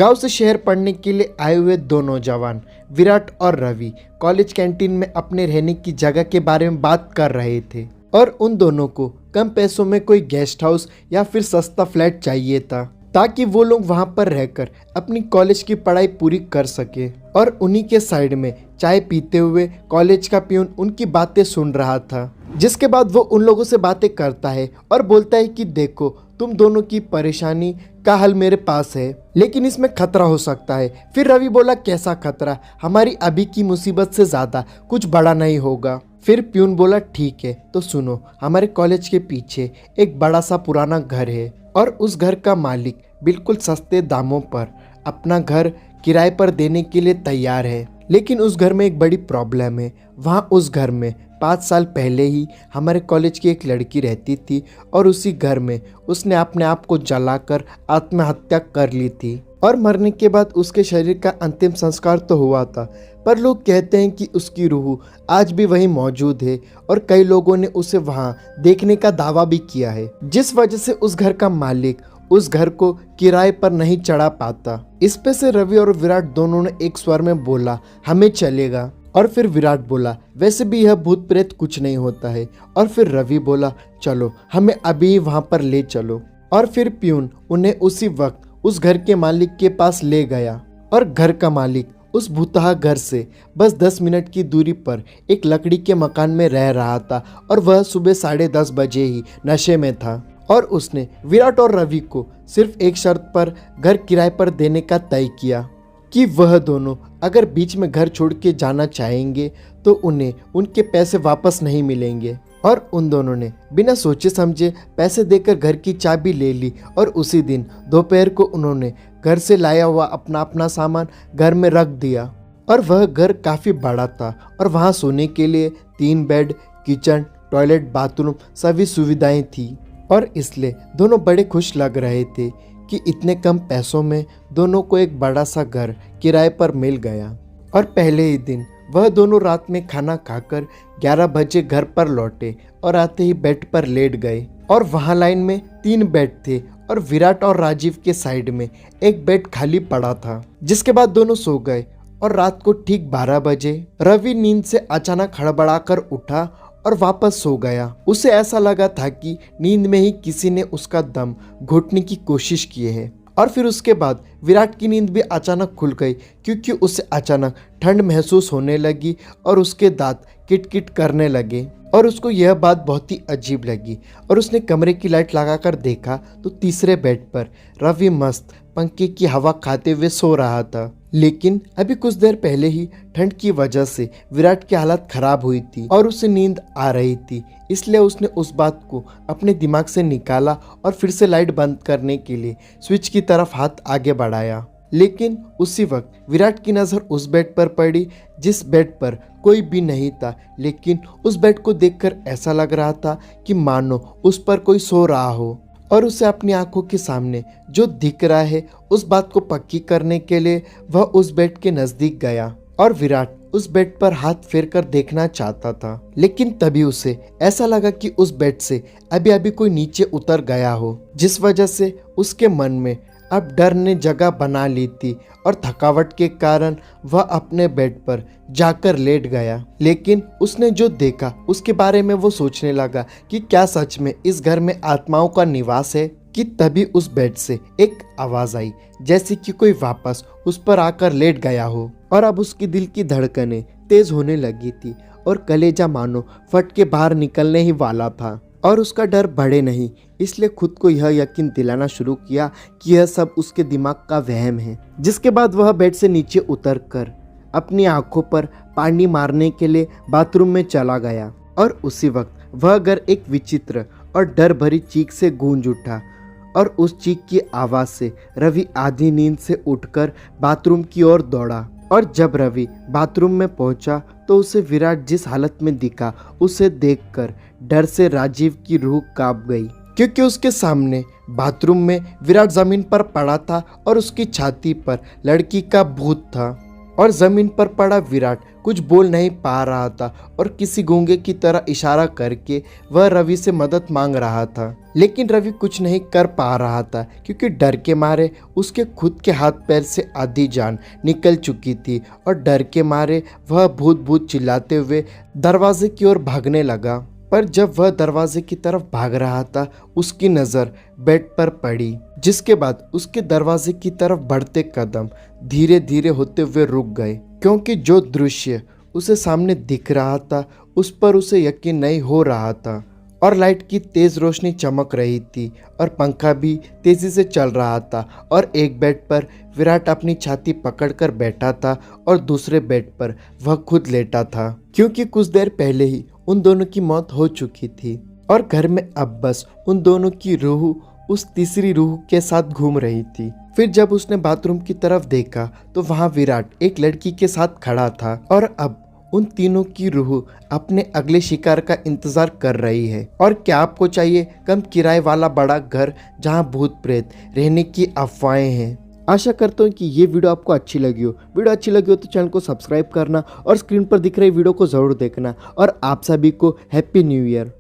गांव से शहर पढ़ने के लिए आए हुए दो नौजवान विराट और रवि कॉलेज कैंटीन में अपने रहने की जगह के बारे में बात कर रहे थे और उन दोनों को कम पैसों में कोई गेस्ट हाउस या फिर सस्ता फ्लैट चाहिए था ताकि वो लोग वहां पर रहकर अपनी कॉलेज की पढ़ाई पूरी कर सके। और उन्हीं के साइड में चाय पीते हुए कॉलेज का पियून उनकी बातें सुन रहा था, जिसके बाद वो उन लोगों से बातें करता है और बोलता है कि देखो तुम दोनों की परेशानी का हल मेरे पास है, लेकिन इसमें खतरा हो सकता है। फिर रवि बोला कैसा खतरा, हमारी अभी की मुसीबत से ज़्यादा कुछ बड़ा नहीं होगा। फिर प्यून बोला ठीक है तो सुनो, हमारे कॉलेज के पीछे एक बड़ा सा पुराना घर है और उस घर का मालिक बिल्कुल सस्ते दामों पर अपना घर किराए पर देने के लिए तैयार है। लेकिन उस घर में एक बड़ी प्रॉब्लम है। वहाँ उस घर में 5 साल पहले ही हमारे कॉलेज की एक लड़की रहती थी और उसी घर में उसने अपने आप को जलाकर आत्महत्या कर ली थी और मरने के बाद उसके शरीर का अंतिम संस्कार तो हुआ था, पर लोग कहते हैं कि उसकी रूह आज भी वहीं मौजूद है और कई लोगों ने उसे वहां देखने का दावा भी किया है, जिस वजह से उस घर का मालिक उस घर को किराए पर नहीं चढ़ा पाता। इस पे से रवि और विराट दोनों ने एक स्वर में बोला हमें चलेगा। और फिर विराट बोला वैसे भी यह भूत प्रेत कुछ नहीं होता है। और फिर रवि बोला चलो हमें अभी वहां पर ले चलो। और फिर प्यून उन्हें उसी वक्त उस घर के मालिक के पास ले गया और घर का मालिक उस भूतहा घर से बस 10 मिनट की दूरी पर एक लकड़ी के मकान में रह रहा था और वह सुबह 10:30 बजे ही नशे में था। और उसने विराट और रवि को सिर्फ एक शर्त पर घर किराए पर देने का तय किया कि वह दोनों अगर बीच में घर छोड़ के जाना चाहेंगे तो उन्हें उनके पैसे वापस नहीं मिलेंगे। और उन दोनों ने बिना सोचे समझे पैसे देकर घर की चाबी ले ली और उसी दिन दोपहर को उन्होंने घर से लाया हुआ अपना सामान घर में रख दिया। और वह घर काफ़ी बड़ा था और वहाँ सोने के लिए 3 बेड, किचन, टॉयलेट, बाथरूम सभी सुविधाएं थी। और इसलिए दोनों बड़े खुश लग रहे थे कि इतने कम पैसों में दोनों को एक बड़ा सा घर किराए पर मिल गया। और पहले ही दिन वह दोनों रात में खाना खाकर 11 बजे घर पर लौटे और आते ही बेड पर लेट गए। और वहाँ लाइन में 3 बेड थे और विराट और राजीव के साइड में एक बेड खाली पड़ा था, जिसके बाद दोनों सो गए। और रात को ठीक 12 बजे रवि नींद से अचानक हड़बड़ाकर उठा और वापस सो गया। उसे ऐसा लगा था कि नींद में ही किसी ने उसका दम घोटने की कोशिश की है। और फिर उसके बाद विराट की नींद भी अचानक खुल गई क्योंकि उसे अचानक ठंड महसूस होने लगी और उसके दांत किटकिट करने लगे। और उसको यह बात बहुत ही अजीब लगी और उसने कमरे की लाइट लगाकर देखा तो तीसरे बेड पर रवि मस्त पंखे की हवा खाते हुए सो रहा था। लेकिन अभी कुछ देर पहले ही ठंड की वजह से विराट की हालत खराब हुई थी और उसे नींद आ रही थी, इसलिए उसने उस बात को अपने दिमाग से निकाला और फिर से लाइट बंद करने के लिए स्विच की तरफ हाथ आगे बढ़ाया। लेकिन उसी वक्त विराट की नज़र उस बेड पर पड़ी जिस बेड पर कोई भी नहीं था, लेकिन उस बेड को देखकर ऐसा लग रहा था कि मानो उस पर कोई सो रहा हो। और उसे अपनी आंखों के सामने जो दिख रहा है उस बात को पक्की करने के लिए वह उस बेड के नजदीक गया और विराट उस बेड पर हाथ फेर कर देखना चाहता था। लेकिन तभी उसे ऐसा लगा कि उस बेड से अभी अभी कोई नीचे उतर गया हो, जिस वजह से उसके मन में अब डर ने जगह बना ली थी और थकावट के कारण वह अपने बेड पर जाकर लेट गया। लेकिन उसने जो देखा उसके बारे में वो सोचने लगा कि क्या सच में इस घर में आत्माओं का निवास है। कि तभी उस बेड से एक आवाज आई जैसे कि कोई वापस उस पर आकर लेट गया हो। और अब उसकी दिल की धड़कनें तेज होने लगी थी और कलेजा मानो फट के बाहर निकलने ही वाला था। और उसका डर बढ़े नहीं, इसलिए खुद को यह यकीन दिलाना शुरू किया कि यह सब उसके दिमाग का वहम है। जिसके बाद वह बेड से नीचे उतरकर अपनी आंखों पर पानी मारने के लिए बाथरूम में चला गया। और उसी वक्त वह घर एक विचित्र और डर भरी चीख से गूंज उठा और उस चीख की आवाज़ से रवि आधी नींद से उठकर बाथरूम की ओर दौड़ा। और जब रवि बाथरूम में पहुंचा तो उसे विराट जिस हालत में दिखा उसे देखकर डर से राजीव की रूह कांप गई, क्योंकि उसके सामने बाथरूम में विराट जमीन पर पड़ा था और उसकी छाती पर लड़की का भूत था। और जमीन पर पड़ा विराट कुछ बोल नहीं पा रहा था और किसी गूंगे की तरह इशारा करके वह रवि से मदद मांग रहा था। लेकिन रवि कुछ नहीं कर पा रहा था क्योंकि डर के मारे उसके खुद के हाथ पैर से आधी जान निकल चुकी थी और डर के मारे वह भूत भूत चिल्लाते हुए दरवाजे की ओर भागने लगा। पर जब वह दरवाजे की तरफ भाग रहा था उसकी नज़र बेड पर पड़ी, जिसके बाद उसके दरवाजे की तरफ बढ़ते कदम धीरे धीरे होते हुए रुक गए क्योंकि जो दृश्य उसे सामने दिख रहा था उस पर उसे यकीन नहीं हो रहा था। और लाइट की तेज रोशनी चमक रही थी और पंखा भी तेजी से चल रहा था और एक बेड पर विराट अपनी छाती पकड़कर बैठा था और दूसरे बेड पर वह खुद लेटा था क्योंकि कुछ देर पहले ही उन दोनों की मौत हो चुकी थी और घर में अब बस उन दोनों की रूह उस तीसरी रूह के साथ घूम रही थी। फिर जब उसने बाथरूम की तरफ देखा तो वहां विराट एक लड़की के साथ खड़ा था और अब उन तीनों की रूह अपने अगले शिकार का इंतजार कर रही है। और क्या आपको चाहिए कम किराए वाला बड़ा घर जहां भूत प्रेत रहने की अफवाहें हैं। आशा करता हूँ कि ये वीडियो आपको अच्छी लगी हो। वीडियो अच्छी लगी हो तो चैनल को सब्सक्राइब करना और स्क्रीन पर दिख रही वीडियो को ज़रूर देखना। और आप सभी को हैप्पी न्यू ईयर।